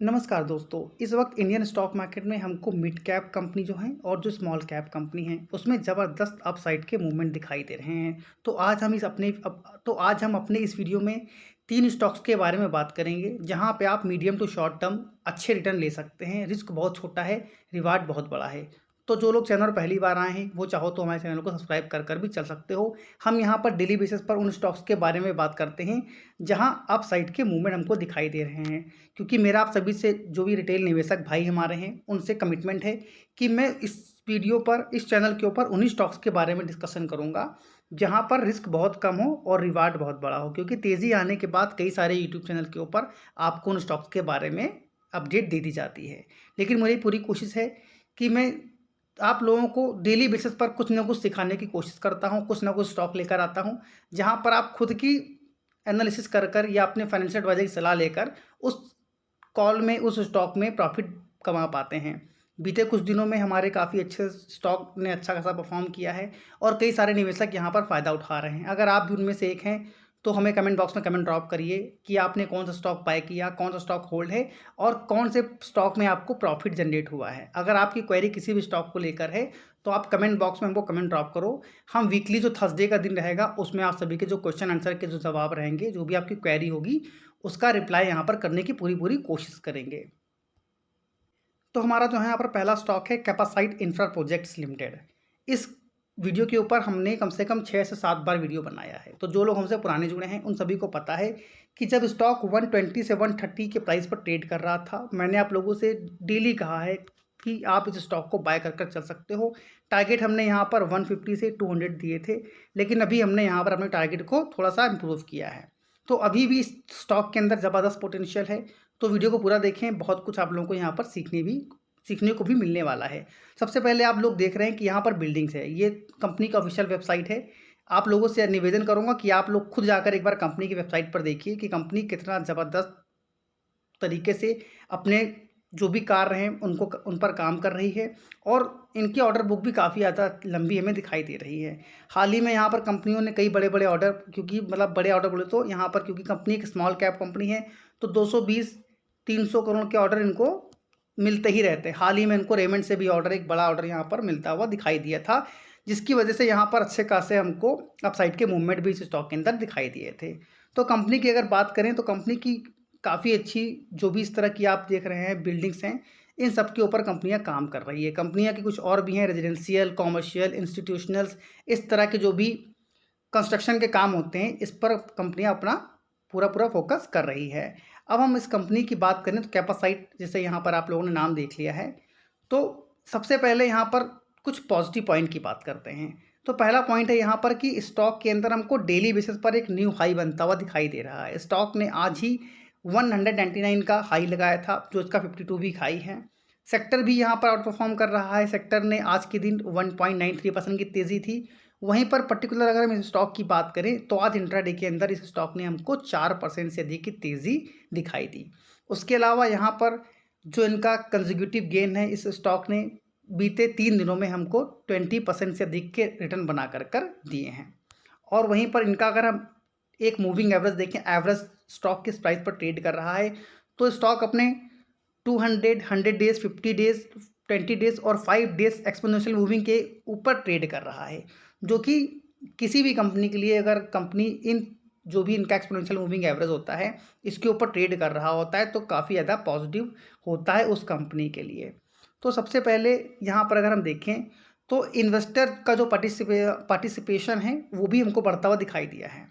नमस्कार दोस्तों। इस वक्त इंडियन स्टॉक मार्केट में हमको मिड कैप कंपनी जो है और जो स्मॉल कैप कंपनी है उसमें ज़बरदस्त अपसाइड के मूवमेंट दिखाई दे रहे हैं। तो आज हम अपने इस वीडियो में 3 स्टॉक्स के बारे में बात करेंगे जहां पे आप मीडियम टू शॉर्ट टर्म अच्छे रिटर्न ले सकते हैं। रिस्क बहुत छोटा है, रिवार्ड बहुत बड़ा है। तो जो लोग चैनल पर पहली बार आए हैं वो चाहो तो हमारे चैनल को सब्सक्राइब कर भी चल सकते हो। हम यहाँ पर डेली बेसिस पर उन स्टॉक्स के बारे में बात करते हैं जहां अपसाइड के मूवमेंट हमको दिखाई दे रहे हैं, क्योंकि मेरा आप सभी से जो भी रिटेल निवेशक भाई हमारे हैं उनसे कमिटमेंट है कि मैं इस चैनल के ऊपर उन्हीं स्टॉक्स के बारे में डिस्कशन करूंगा जहां पर रिस्क बहुत कम हो और रिवार्ड बहुत बड़ा हो, क्योंकि तेज़ी आने के बाद कई सारे यूट्यूब चैनल के ऊपर आपको उन स्टॉक्स के बारे में अपडेट दे दी जाती है। लेकिन मेरी पूरी कोशिश है कि मैं आप लोगों को डेली बेसिस पर कुछ ना कुछ सिखाने की कोशिश करता हूँ, कुछ ना कुछ स्टॉक लेकर आता हूँ जहाँ पर आप खुद की एनालिसिस कर या अपने फाइनेंशियल एडवाइजर की सलाह लेकर उस कॉल में उस स्टॉक में प्रॉफिट कमा पाते हैं। बीते कुछ दिनों में हमारे काफ़ी अच्छे स्टॉक ने अच्छा खासा परफॉर्म किया है और कई सारे निवेशक यहाँ पर फ़ायदा उठा रहे हैं। अगर आप भी उनमें से एक हैं तो हमें कमेंट बॉक्स में कमेंट ड्रॉप करिए कि आपने कौन सा स्टॉक बाय किया, कौन सा स्टॉक होल्ड है और कौन से स्टॉक में आपको प्रॉफिट जनरेट हुआ है। अगर आपकी क्वेरी किसी भी स्टॉक को लेकर है तो आप कमेंट बॉक्स में हमको कमेंट ड्रॉप करो। हम वीकली जो थर्सडे का दिन रहेगा उसमें आप सभी के जो क्वेश्चन आंसर के जो जवाब रहेंगे, जो भी आपकी क्वेरी होगी उसका रिप्लाई यहाँ पर करने की पूरी कोशिश करेंगे। तो हमारा जो है यहाँ पर पहला स्टॉक है कैपासाइट इंफ्रा प्रोजेक्ट्स लिमिटेड। इस वीडियो के ऊपर हमने कम से कम 6 से 7 बार वीडियो बनाया है। तो जो लोग हमसे पुराने जुड़े हैं उन सभी को पता है कि जब स्टॉक 120 से 130 के प्राइस पर ट्रेड कर रहा था, मैंने आप लोगों से डेली कहा है कि आप इस स्टॉक को बाय कर चल सकते हो। टारगेट हमने यहाँ पर 150 से 200 दिए थे, लेकिन अभी हमने यहाँ पर अपने टारगेट को थोड़ा सा इम्प्रूव किया है। तो अभी भी इस स्टॉक के अंदर ज़बरदस्त पोटेंशियल है। तो वीडियो को पूरा देखें, बहुत कुछ आप लोगों को यहाँ पर सीखने को भी मिलने वाला है। सबसे पहले आप लोग देख रहे हैं कि यहाँ पर बिल्डिंग्स है। ये कंपनी का ऑफिशियल वेबसाइट है। आप लोगों से निवेदन करूँगा कि आप लोग खुद जाकर एक बार कंपनी की वेबसाइट पर देखिए कि कंपनी कितना ज़बरदस्त तरीके से अपने जो भी कार्य हैं उनको उन पर काम कर रही है और इनकी ऑर्डर बुक भी काफ़ी ज़्यादा लंबी हमें दिखाई दे रही है। हाल ही में यहाँ पर कंपनियों ने कई बड़े-बड़े ऑर्डर, क्योंकि मतलब बड़े ऑर्डर बोले तो यहाँ पर क्योंकि कंपनी एक स्मॉल कैप कंपनी है तो 220-300 करोड़ के ऑर्डर इनको मिलते ही रहते हैं। हाल ही में इनको रेमंड से भी ऑर्डर, एक बड़ा ऑर्डर यहाँ पर मिलता हुआ दिखाई दिया था, जिसकी वजह से यहाँ पर अच्छे खासे हमको अपसाइड के मूवमेंट भी इस स्टॉक के अंदर दिखाई दिए थे। तो कंपनी की अगर बात करें तो कंपनी की काफ़ी अच्छी, जो भी इस तरह की आप देख रहे हैं बिल्डिंग्स हैं, इन सब के ऊपर कंपनियां काम कर रही है। कंपनियां की कुछ और भी हैं, रेजिडेंशियल, कॉमर्शियल, इंस्टीट्यूशनल्स, इस तरह के जो भी कंस्ट्रक्शन के काम होते हैं इस पर कंपनियां अपना पूरा फोकस कर रही है। अब हम इस कंपनी की बात करें तो कैपासाइट, जैसे यहाँ पर आप लोगों ने नाम देख लिया है, तो सबसे पहले यहाँ पर कुछ पॉजिटिव पॉइंट की बात करते हैं। तो पहला पॉइंट है यहाँ पर कि स्टॉक के अंदर हमको डेली बेसिस पर एक न्यू हाई बनता हुआ दिखाई दे रहा है। स्टॉक ने आज ही 199 का हाई लगाया था, जो इसका 52 वीक हाई है। सेक्टर भी यहाँ पर आउट परफॉर्म कर रहा है। सेक्टर ने आज के दिन 1.93% की तेज़ी थी। वहीं पर पर्टिकुलर अगर हम इस स्टॉक की बात करें तो आज इंट्राडे के अंदर इस स्टॉक ने हमको 4% से अधिक की तेज़ी दिखाई दी। उसके अलावा यहाँ पर जो इनका कंसेक्यूटिव गेन है, इस स्टॉक ने बीते 3 दिनों में हमको 20% से अधिक के रिटर्न बना कर दिए हैं। और वहीं पर इनका अगर हम एक मूविंग एवरेज देखें, एवरेज स्टॉक किस प्राइस पर ट्रेड कर रहा है, तो स्टॉक अपने 200, 100 डेज, 50 डेज, 20 डेज और 5 डेज एक्सपोनेंशियल मूविंग के ऊपर ट्रेड कर रहा है, जो कि किसी भी कंपनी के लिए, अगर कंपनी इन जो भी इनका एक्सपोनेंशियल मूविंग एवरेज होता है इसके ऊपर ट्रेड कर रहा होता है तो काफ़ी ज़्यादा पॉजिटिव होता है उस कंपनी के लिए। तो सबसे पहले यहाँ पर अगर हम देखें तो इन्वेस्टर का जो पार्टिसिपेशन है वो भी हमको बढ़ता हुआ दिखाई दिया है।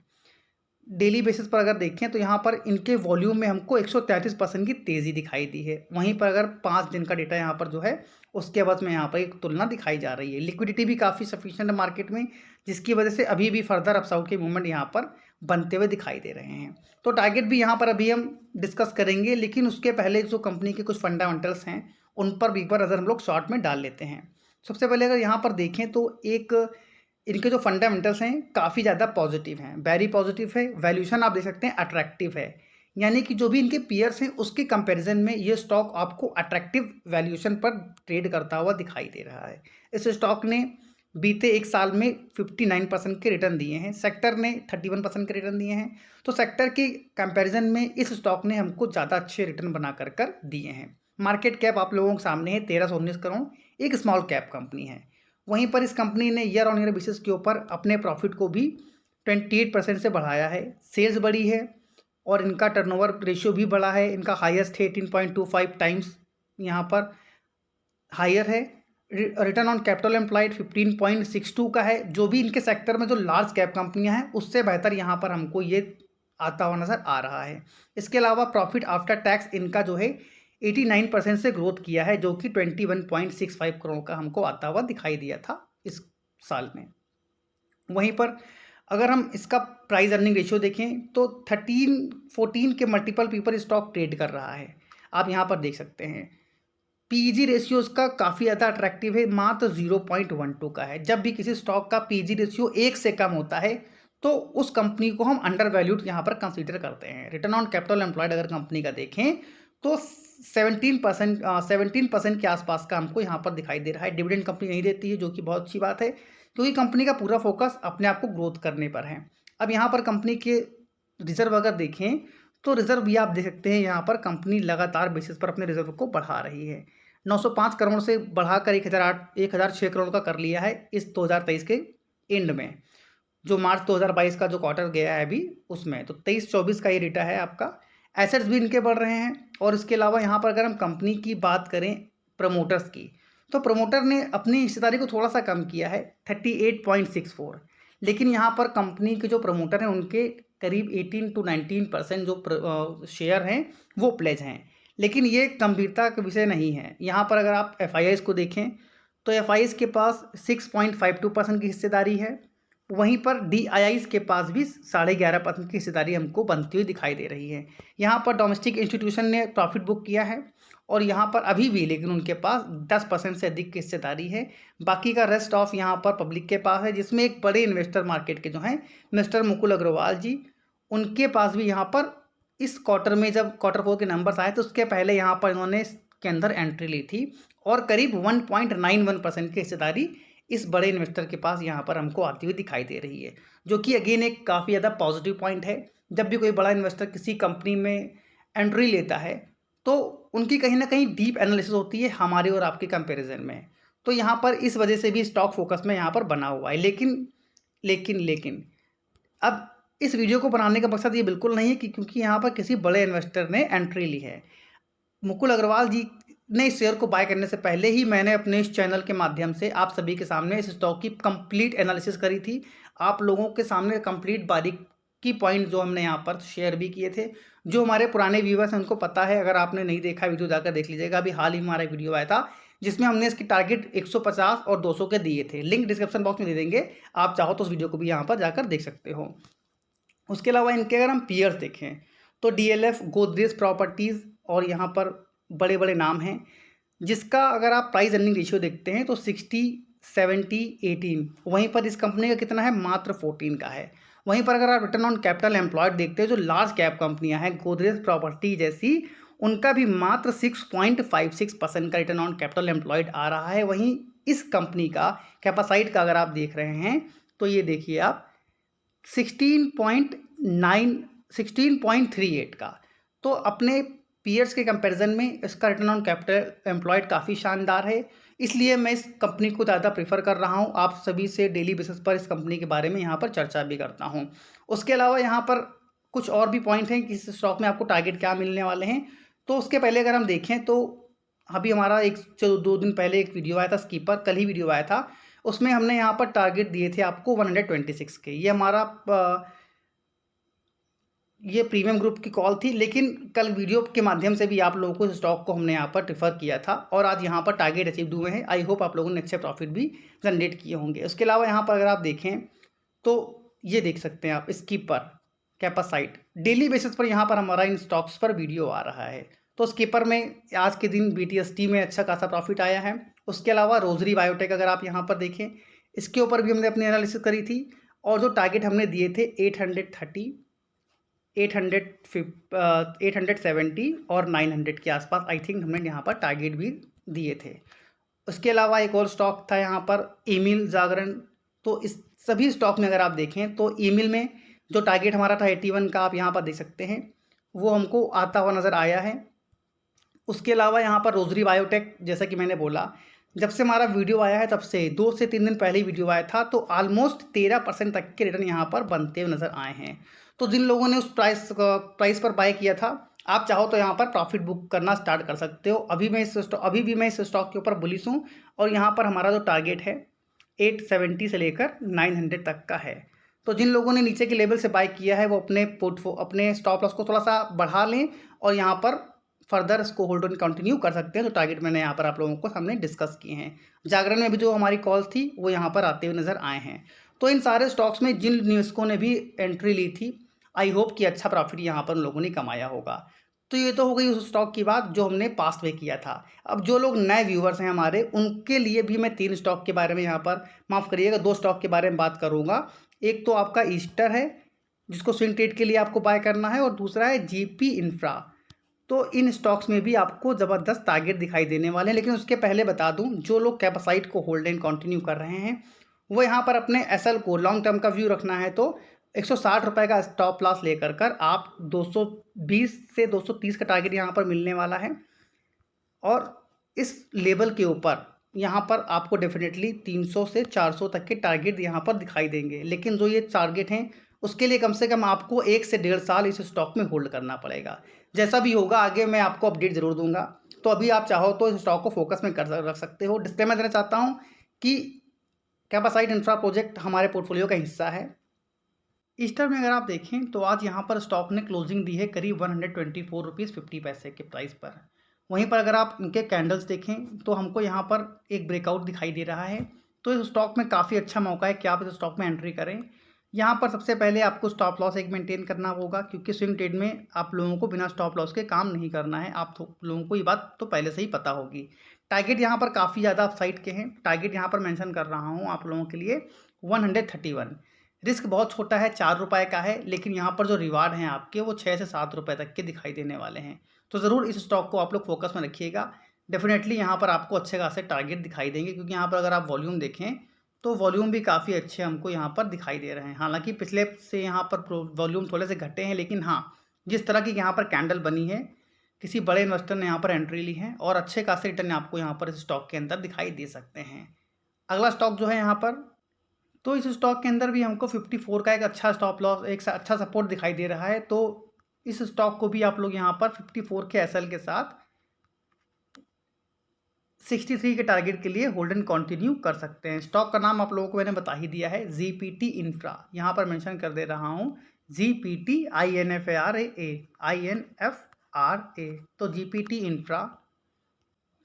डेली बेसिस पर अगर देखें तो यहाँ पर इनके वॉल्यूम में हमको 133% की तेज़ी दिखाई दी है। वहीं पर अगर 5 दिन का डेटा यहाँ पर जो है उसके बाद में यहाँ पर एक तुलना दिखाई जा रही है। लिक्विडिटी भी काफ़ी सफिशिएंट है मार्केट में, जिसकी वजह से अभी भी फर्दर अपसाइड के मूवमेंट यहाँ पर बनते हुए दिखाई दे रहे हैं। तो टारगेट भी यहाँ पर अभी हम डिस्कस करेंगे, लेकिन उसके पहले जो कंपनी के कुछ फंडामेंटल्स हैं उन पर भी एक बार नज़र हम लोग शॉर्ट में डाल लेते हैं। सबसे पहले अगर यहाँ पर देखें तो एक इनके जो फंडामेंटल्स हैं काफ़ी ज़्यादा पॉजिटिव हैं, वेरी पॉजिटिव है। वैल्यूशन आप देख सकते हैं अट्रैक्टिव है, यानी कि जो भी इनके पीयर्स हैं उसके कंपैरिजन में ये स्टॉक आपको अट्रैक्टिव वैल्यूशन पर ट्रेड करता हुआ दिखाई दे रहा है। इस स्टॉक ने बीते एक साल में 59% के रिटर्न दिए हैं, सेक्टर ने 31% के रिटर्न दिए हैं। तो सेक्टर के कंपैरिजन में इस स्टॉक ने हमको ज़्यादा अच्छे रिटर्न बना कर दिए हैं। मार्केट कैप आप लोगों के सामने है 1319 करोड़, एक स्मॉल कैप कंपनी है। वहीं पर इस कंपनी ने ईयर ऑन ईयर बेसिस के ऊपर अपने प्रॉफिट को भी 28% से बढ़ाया है, सेल्स बढ़ी है और इनका टर्नओवर रेशियो भी बढ़ा है। इनका हाईएस्ट है 18.25 टाइम्स यहाँ पर हायर है। रिटर्न ऑन कैपिटल एम्प्लॉयड 15.62 का है, जो भी इनके सेक्टर में जो लार्ज कैप कंपनियां हैं उससे बेहतर यहाँ पर हमको ये आता हुआ नज़र आ रहा है। इसके अलावा प्रॉफिट आफ्टर टैक्स इनका जो है 89% से ग्रोथ किया है, जो कि 21.65 करोड़ का हमको आता हुआ दिखाई दिया था इस साल में। वहीं पर अगर हम इसका प्राइस अर्निंग रेशियो देखें तो 13-14 के मल्टीपल पीपर स्टॉक ट्रेड कर रहा है। आप यहाँ पर देख सकते हैं पीजी रेशियो उसका काफ़ी ज़्यादा अट्रैक्टिव है, मात्र 0.12 का है। जब भी किसी स्टॉक का पीजी रेशियो 1 से कम होता है तो उस कंपनी को हम अंडर वैल्यूड यहाँ पर कंसीडर करते हैं। रिटर्न ऑन कैपिटल एम्प्लॉयड अगर कंपनी का देखें तो 17% के आसपास का हमको यहाँ पर दिखाई दे रहा है। डिविडेंड कंपनी नहीं देती है, जो कि बहुत अच्छी बात है, क्योंकि कंपनी का पूरा फोकस अपने आप को ग्रोथ करने पर है। अब यहाँ पर कंपनी के रिजर्व अगर देखें तो रिजर्व भी आप देख सकते हैं, यहाँ पर कंपनी लगातार बेसिस पर अपने रिजर्व को बढ़ा रही है। 905 करोड़ से बढ़ाकर 1006 करोड़ का कर लिया है इस 2023 के एंड में, जो मार्च 2022 का जो क्वार्टर गया है अभी उसमें। तो 23-24 का ये डेटा है आपका। एसेट्स भी इनके बढ़ रहे हैं। और इसके अलावा यहाँ पर अगर हम कंपनी की बात करें प्रमोटर्स की, तो प्रमोटर ने अपनी हिस्सेदारी को थोड़ा सा कम किया है 38.64, लेकिन यहाँ पर कंपनी के जो प्रमोटर हैं उनके करीब 18-19% जो शेयर हैं वो प्लेज हैं। लेकिन ये गंभीरता का विषय नहीं है। यहाँ पर अगर आप एफ को देखें तो एफ के पास 6.52% की हिस्सेदारी है। वहीं पर डी के पास भी 11.5% की हिस्सेदारी हमको बनती हुई दिखाई दे रही है। यहाँ पर डोमेस्टिक इंस्टीट्यूशन ने प्रॉफिट बुक किया है और यहाँ पर अभी भी लेकिन उनके पास 10% से अधिक की हिस्सेदारी है। बाकी का रेस्ट ऑफ यहाँ पर पब्लिक के पास है, जिसमें एक बड़े इन्वेस्टर मार्केट के जो हैं मिस्टर मुकुल अग्रवाल जी, उनके पास भी यहाँ पर इस क्वार्टर में जब Q4 के नंबर्स आए तो उसके पहले यहाँ पर इन्होंने इसके अंदर एंट्री ली थी और करीब 1.91% की हिस्सेदारी इस बड़े इन्वेस्टर के पास यहाँ पर हमको आती हुई दिखाई दे रही है, जो कि अगेन एक काफ़ी ज़्यादा पॉजिटिव पॉइंट है। जब भी कोई बड़ा इन्वेस्टर किसी कंपनी में एंट्री लेता है तो उनकी कहीं ना कहीं डीप एनालिसिस होती है हमारे और आपके कंपैरिजन में। तो यहाँ पर इस वजह से भी स्टॉक फोकस में यहाँ पर बना हुआ है। लेकिन अब इस वीडियो को बनाने का मकसद ये बिल्कुल नहीं है कि क्योंकि यहाँ पर किसी बड़े इन्वेस्टर ने एंट्री ली है। मुकुल अग्रवाल जी ने इस शेयर को बाय करने से पहले ही मैंने अपने इस चैनल के माध्यम से आप सभी के सामने इस स्टॉक की कंप्लीट एनालिसिस करी थी। आप लोगों के सामने कंप्लीट बारीकी पॉइंट जो हमने यहाँ पर शेयर भी किए थे। जो हमारे पुराने व्यूवर्स हैं उनको पता है, अगर आपने नहीं देखा वीडियो जाकर देख लीजिएगा। अभी हाल ही में हमारा वीडियो आया था जिसमें हमने इसकी टारगेट 150 और 200 के दिए थे। लिंक डिस्क्रिप्शन बॉक्स में दे देंगे, आप चाहो तो उस वीडियो को भी यहाँ पर जाकर देख सकते हो। उसके अलावा इनके अगर हम पीयर्स देखें तो डीएलएफ, गोदरेज प्रॉपर्टीज़ और यहाँ पर बड़े बड़े नाम हैं, जिसका अगर आप प्राइस अर्निंग रेशियो देखते हैं तो 60-70-18, वहीं पर इस कंपनी का कितना है, मात्र 14 का है। वहीं पर अगर आप रिटर्न ऑन कैपिटल एम्प्लॉयड देखते हैं, जो लार्ज कैप कंपनियां हैं गोदरेज प्रॉपर्टी जैसी, उनका भी मात्र 6.56% का रिटर्न ऑन कैपिटल एम्प्लॉयड आ रहा है। वहीं इस कंपनी का कैपेसाइट का अगर आप देख रहे हैं तो ये देखिए आप 16.38 का। तो अपने पीयर्स के कंपैरिजन में इसका रिटर्न ऑन कैपिटल एम्प्लॉयड काफ़ी शानदार है, इसलिए मैं इस कंपनी को ज़्यादा प्रीफर कर रहा हूं। आप सभी से डेली बेसिस पर इस कंपनी के बारे में यहां पर चर्चा भी करता हूं। उसके अलावा यहां पर कुछ और भी पॉइंट हैं कि इस स्टॉक में आपको टारगेट क्या मिलने वाले हैं। तो उसके पहले अगर हम देखें तो अभी हमारा एक 2 दिन पहले एक वीडियो आया था स्कीपर, कल ही वीडियो आया था, उसमें हमने यहाँ पर टारगेट दिए थे आपको 126 के। ये हमारा ये प्रीमियम ग्रुप की कॉल थी, लेकिन कल वीडियो के माध्यम से भी आप लोगों को इस स्टॉक को हमने यहाँ पर प्रेफर किया था और आज यहाँ पर टारगेट अचीव हुए हैं। आई होप आप लोगों ने अच्छे प्रॉफिट भी जनरेट किए होंगे। उसके अलावा यहाँ पर अगर आप देखें तो ये देख सकते हैं आप स्कीपर कैपेसाइट, डेली बेसिस पर यहाँ पर हमारा इन स्टॉक्स पर वीडियो आ रहा है। तो स्कीपर में आज के दिन BTST में अच्छा खासा प्रॉफिट आया है। उसके अलावा रोजरी बायोटेक अगर आप यहाँ पर देखें, इसके ऊपर भी हमने अपनी एनालिसिस करी थी और जो टारगेट हमने दिए थे 830, 870 और 900 के आसपास आई थिंक हमने यहाँ पर टारगेट भी दिए थे। उसके अलावा एक और स्टॉक था यहाँ पर ईमेल जागरण। तो इस सभी स्टॉक में अगर आप देखें तो ईमेल में जो टारगेट हमारा था 81 का, आप यहाँ पर देख सकते हैं, वो हमको आता हुआ नज़र आया है। उसके अलावा यहाँ पर रोजरी बायोटेक, जैसा कि मैंने बोला, जब से हमारा वीडियो आया है तब से 2 से 3 दिन पहले ही वीडियो आया था, तो ऑलमोस्ट 13% तक के रिटर्न यहाँ पर बनते हुए नज़र आए हैं। तो जिन लोगों ने उस प्राइस पर बाय किया था, आप चाहो तो यहाँ पर प्रॉफिट बुक करना स्टार्ट कर सकते हो। अभी भी मैं इस स्टॉक के ऊपर बुलिश हूँ और यहाँ पर हमारा जो टारगेट है 870 से लेकर 900 तक का है। तो जिन लोगों ने नीचे के लेवल से बाय किया है वो अपने स्टॉप लॉस को थोड़ा सा बढ़ा लें और यहाँ पर फर्दर इसको होल्ड ऑन कंटिन्यू कर सकते हैं। तो टारगेट मैंने यहाँ पर आप लोगों को सामने डिस्कस किए हैं। जागरण में भी जो हमारी कॉल्स थी वो यहाँ पर आते हुए नज़र आए हैं। तो इन सारे स्टॉक्स में जिन निवेशकों ने भी एंट्री ली थी, आई होप कि अच्छा प्रॉफिट यहाँ पर उन लोगों ने कमाया होगा। तो ये तो हो गई उस स्टॉक की बात जो हमने पास्ट में किया था। अब जो लोग नए व्यूवर्स हैं हमारे, उनके लिए भी मैं 3 स्टॉक के बारे में यहाँ पर, माफ़ करिएगा, 2 स्टॉक के बारे में बात करूँगा। एक तो आपका ईस्टर है जिसको स्विंग ट्रेड के लिए आपको बाय करना है, और दूसरा है जीपी इंफ्रा। तो इन स्टॉक्स में भी आपको ज़बरदस्त टारगेट दिखाई देने वाले हैं। लेकिन उसके पहले बता दूं, जो लोग कैपेसाइट को होल्ड एंड कंटिन्यू कर रहे हैं वो यहाँ पर अपने एसएल को लॉन्ग टर्म का व्यू रखना है तो 160 रुपये का स्टॉप लॉस लेकर कर आप 220 से 230 का टारगेट यहाँ पर मिलने वाला है। और इस लेवल के ऊपर यहाँ पर आपको डेफिनेटली 300 से 400 तक के टारगेट यहाँ पर दिखाई देंगे। लेकिन जो ये टारगेट हैं उसके लिए कम से कम आपको 1 से 1.5 साल इस स्टॉक में होल्ड करना पड़ेगा। जैसा भी होगा आगे मैं आपको अपडेट ज़रूर दूंगा। तो अभी आप चाहो तो इस स्टॉक को फोकस में कर रख सकते हो। डिस्क्लेमर देना चाहता हूँ कि कैपेसाइट इंफ्रा प्रोजेक्ट हमारे पोर्टफोलियो का हिस्सा है। ईस्टर में अगर आप देखें तो आज यहाँ पर स्टॉक ने क्लोजिंग दी है करीब 124 रुपीज़ 50 पैसे के प्राइस पर। वहीं पर अगर आप इनके कैंडल्स देखें तो हमको यहाँ पर एक ब्रेकआउट दिखाई दे रहा है। तो इस स्टॉक में काफ़ी अच्छा मौका है कि आप इस स्टॉक में एंट्री करें। यहाँ पर सबसे पहले आपको स्टॉप लॉस एक मेंटेन करना होगा, क्योंकि स्विंग ट्रेड में आप लोगों को बिना स्टॉप लॉस के काम नहीं करना है। आप लोगों को ये बात तो पहले से ही पता होगी। टारगेट यहाँ पर काफ़ी ज़्यादा अपसाइड के हैं। टारगेट यहाँ पर मेंशन कर रहा हूँ आप लोगों के लिए 131। रिस्क बहुत छोटा है, 4 रुपये का है, लेकिन यहाँ पर जो रिवार्ड हैं आपके वो 6 से 7 रुपये तक के दिखाई देने वाले हैं। तो ज़रूर इस स्टॉक को आप लोग फोकस में रखिएगा। डेफिनेटली यहाँ पर आपको अच्छे खासे टारगेट दिखाई देंगे, क्योंकि यहाँ पर अगर आप वॉल्यूम देखें तो वॉल्यूम भी काफ़ी अच्छे हमको यहाँ पर दिखाई दे रहे हैं। हालांकि पिछले से यहाँ पर वॉल्यूम थोड़े से घटे हैं, लेकिन हाँ, जिस तरह की यहाँ पर कैंडल बनी है, किसी बड़े इन्वेस्टर ने यहाँ पर एंट्री ली है और अच्छे खासे रिटर्न आपको यहाँ पर इस स्टॉक के अंदर दिखाई दे सकते हैं। अगला स्टॉक जो है यहाँ पर, तो इस स्टॉक के अंदर भी हमको 54 का एक अच्छा स्टॉप लॉस, एक अच्छा सपोर्ट दिखाई दे रहा है। तो इस स्टॉक को भी आप लोग यहाँ पर 54 के एसएल के साथ 63 के टारगेट के लिए होल्ड एंड कंटिन्यू कर सकते हैं। स्टॉक का नाम आप लोगों को मैंने बता ही दिया है, जीपीटी इंफ्रा। यहाँ पर मेंशन कर दे रहा हूँ, जीपीटी INFRA। तो जीपीटी इंफ्रा,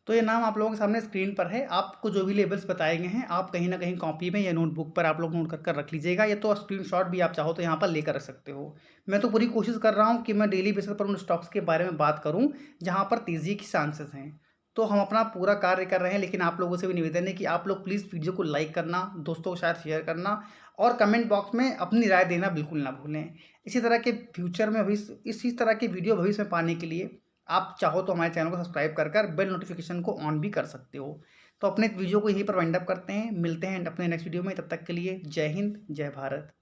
तो ये नाम आप लोगों के सामने स्क्रीन पर है। आपको जो भी लेबल्स बताए गए हैं आप कहीं ना कहीं कॉपी में या नोटबुक पर आप लोग नोट कर रख लीजिएगा, या तो स्क्रीनशॉट भी आप चाहो तो यहाँ पर लेकर रख सकते हो। मैं तो पूरी कोशिश कर रहा हूँ कि मैं डेली बेसिस पर उन स्टॉक्स के बारे में बात करूँ जहाँ पर तेज़ी की चांसेस हैं। तो हम अपना पूरा कार्य कर रहे हैं, लेकिन आप लोगों से भी निवेदन है कि आप लोग प्लीज़ वीडियो को लाइक करना, दोस्तों के साथ शेयर करना और कमेंट बॉक्स में अपनी राय देना बिल्कुल ना भूलें। इसी तरह के फ्यूचर में इसी तरह के वीडियो भविष्य में पाने के लिए आप चाहो तो हमारे चैनल को सब्सक्राइब कर बेल नोटिफिकेशन को ऑन भी कर सकते हो। तो अपने वीडियो को यहीं पर वाइंड अप करते हैं, मिलते हैं अपने नेक्स्ट वीडियो में। तब तक के लिए जय हिंद, जय भारत।